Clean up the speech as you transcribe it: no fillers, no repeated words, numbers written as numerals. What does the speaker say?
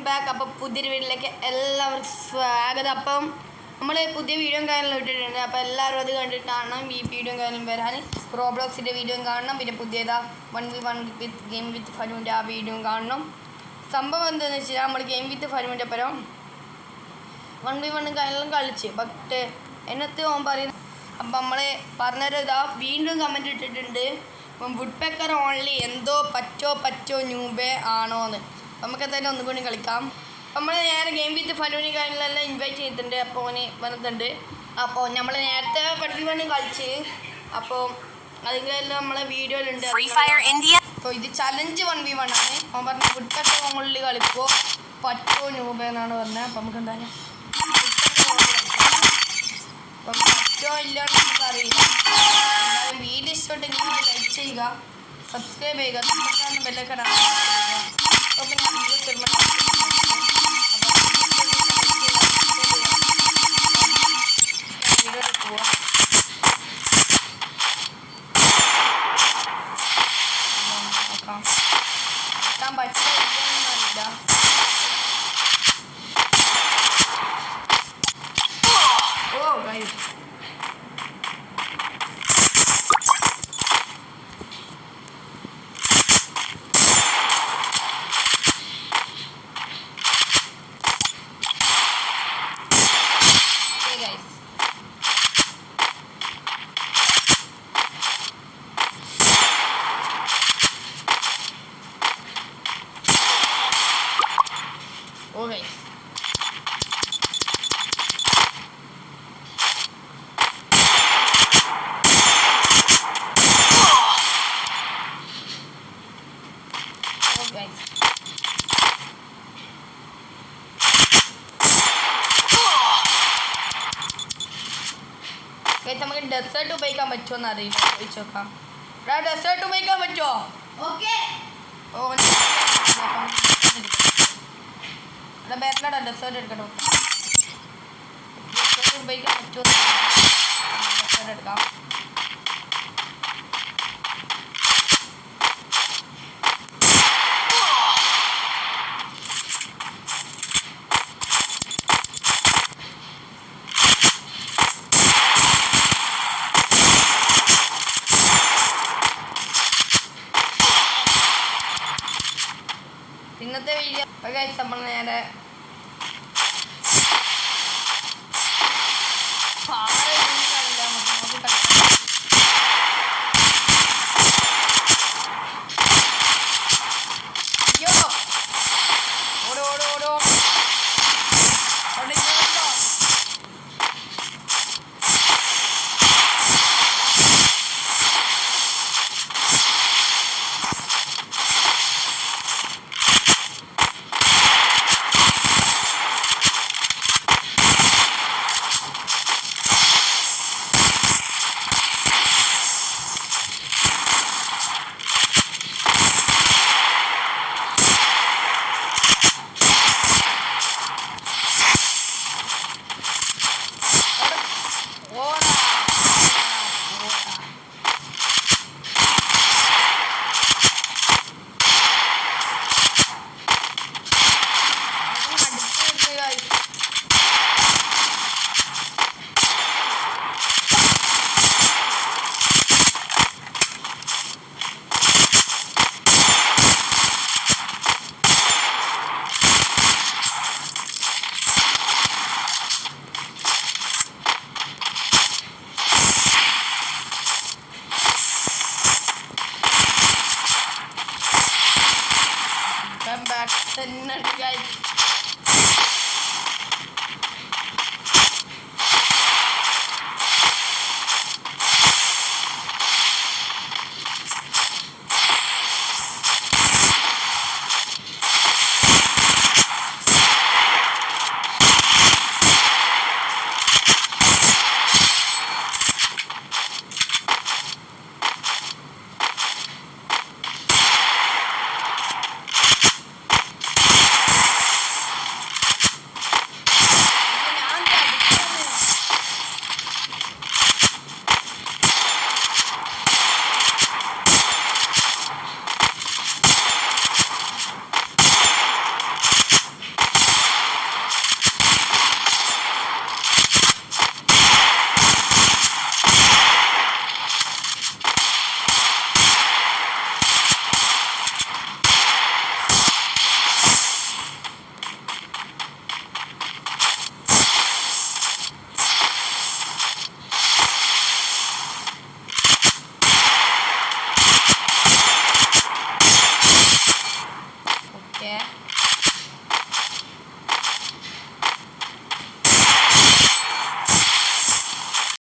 Back. അപ്പോൾ പുതിയൊരു വീഡിയോയിലേക്ക് എല്ലാവർക്കും സ്വാഗതം. അപ്പം നമ്മൾ പുതിയ വീഡിയോയും കാര്യങ്ങളും ഇട്ടിട്ടുണ്ട്. അപ്പോൾ എല്ലാവരും അത് കണ്ടിട്ടാണ് ഈ വീഡിയോയും കാര്യങ്ങളും വരാൻ. റോബ്ലോക്സിൻ്റെ വീഡിയോയും കാണണം, പിന്നെ പുതിയതാ 1v1 വിത്ത് ഗെയിം വിത്ത് ഫനുവിൻ്റെ ആ വീഡിയോയും കാണണം. സംഭവം എന്താണെന്ന് വെച്ചാൽ നമ്മൾ ഗെയിം വിത്ത് ഫനുവിൻ്റെ പരം 1v1 കാര്യങ്ങളും കളിച്ച്, ബട്ട് എന്നത്തെ ഓൻ പറയുന്നത്. അപ്പം നമ്മൾ പറഞ്ഞൊരു ഇതാ വീണ്ടും കമൻറ്റ് ഇട്ടിട്ടുണ്ട്, വുഡ് പെക്കർ ഓൺലി എന്തോ പറ്റോ ന്യൂബേ ആണോന്ന്. നമുക്ക് എന്തായാലും ഒന്നും കൂടി കളിക്കാം. നമ്മൾ നേരെ ഗെയിം വിത്ത് ഫനുവിന് കാര്യങ്ങളെല്ലാം ഇൻവൈറ്റ് ചെയ്തിട്ടുണ്ട്. അപ്പോൾ ഓന് വന്നിട്ടുണ്ട്. അപ്പോൾ നമ്മൾ നേരത്തെ 1v1 കളിച്ച്, അപ്പോൾ അതിലെല്ലാം നമ്മളെ വീഡിയോയിലുണ്ട്. അപ്പോൾ ഇത് ചലഞ്ച് 1v1 ആണ്. അവൻ പറഞ്ഞ വുഡ് പെക്കർ ഓൺലി കളിക്കുമോ പറ്റോ ന്യൂബേ എന്നാണ് പറഞ്ഞത്. അപ്പം നമുക്ക് എന്തായാലും അപ്പം പറ്റോ ഇല്ലാന്ന് നമുക്ക് അറിയില്ല. എന്നാലും വീഡിയോ ഇഷ്ടപ്പെട്ടെങ്കിൽ ലൈക്ക് ചെയ്യുക, സബ്സ്ക്രൈബ് ചെയ്യുക, തൊട്ടടുത്ത് ബെല്ലൊക്കെ ഇടാൻ. അപ്പോൾ പിന്നെ വീഡിയോ പോവാം. നോക്കാം എത്താൻ പറ്റില്ല. ഓ ഗൈസ്, okay. നമുക്ക് ഡെസേർട്ട് ഉപയോഗിക്കാൻ പറ്റുമോ എന്ന് അറിയില്ല, ചോദിച്ചു നോക്കാം. ഡെസേർട്ട് ഉപയോഗിക്കാൻ പറ്റുമോ? ബേക്കട ഡെസേർട്ട് എടുക്കട്ടോ. ഡെസേർട്ട് ഉപയോഗിക്കാൻ പറ്റുമോ? ഡെസേർട്ട് എടുക്കാം. ഇന്നത്തെ വീഡിയോ നമ്മൾ നേരെ back to the guys.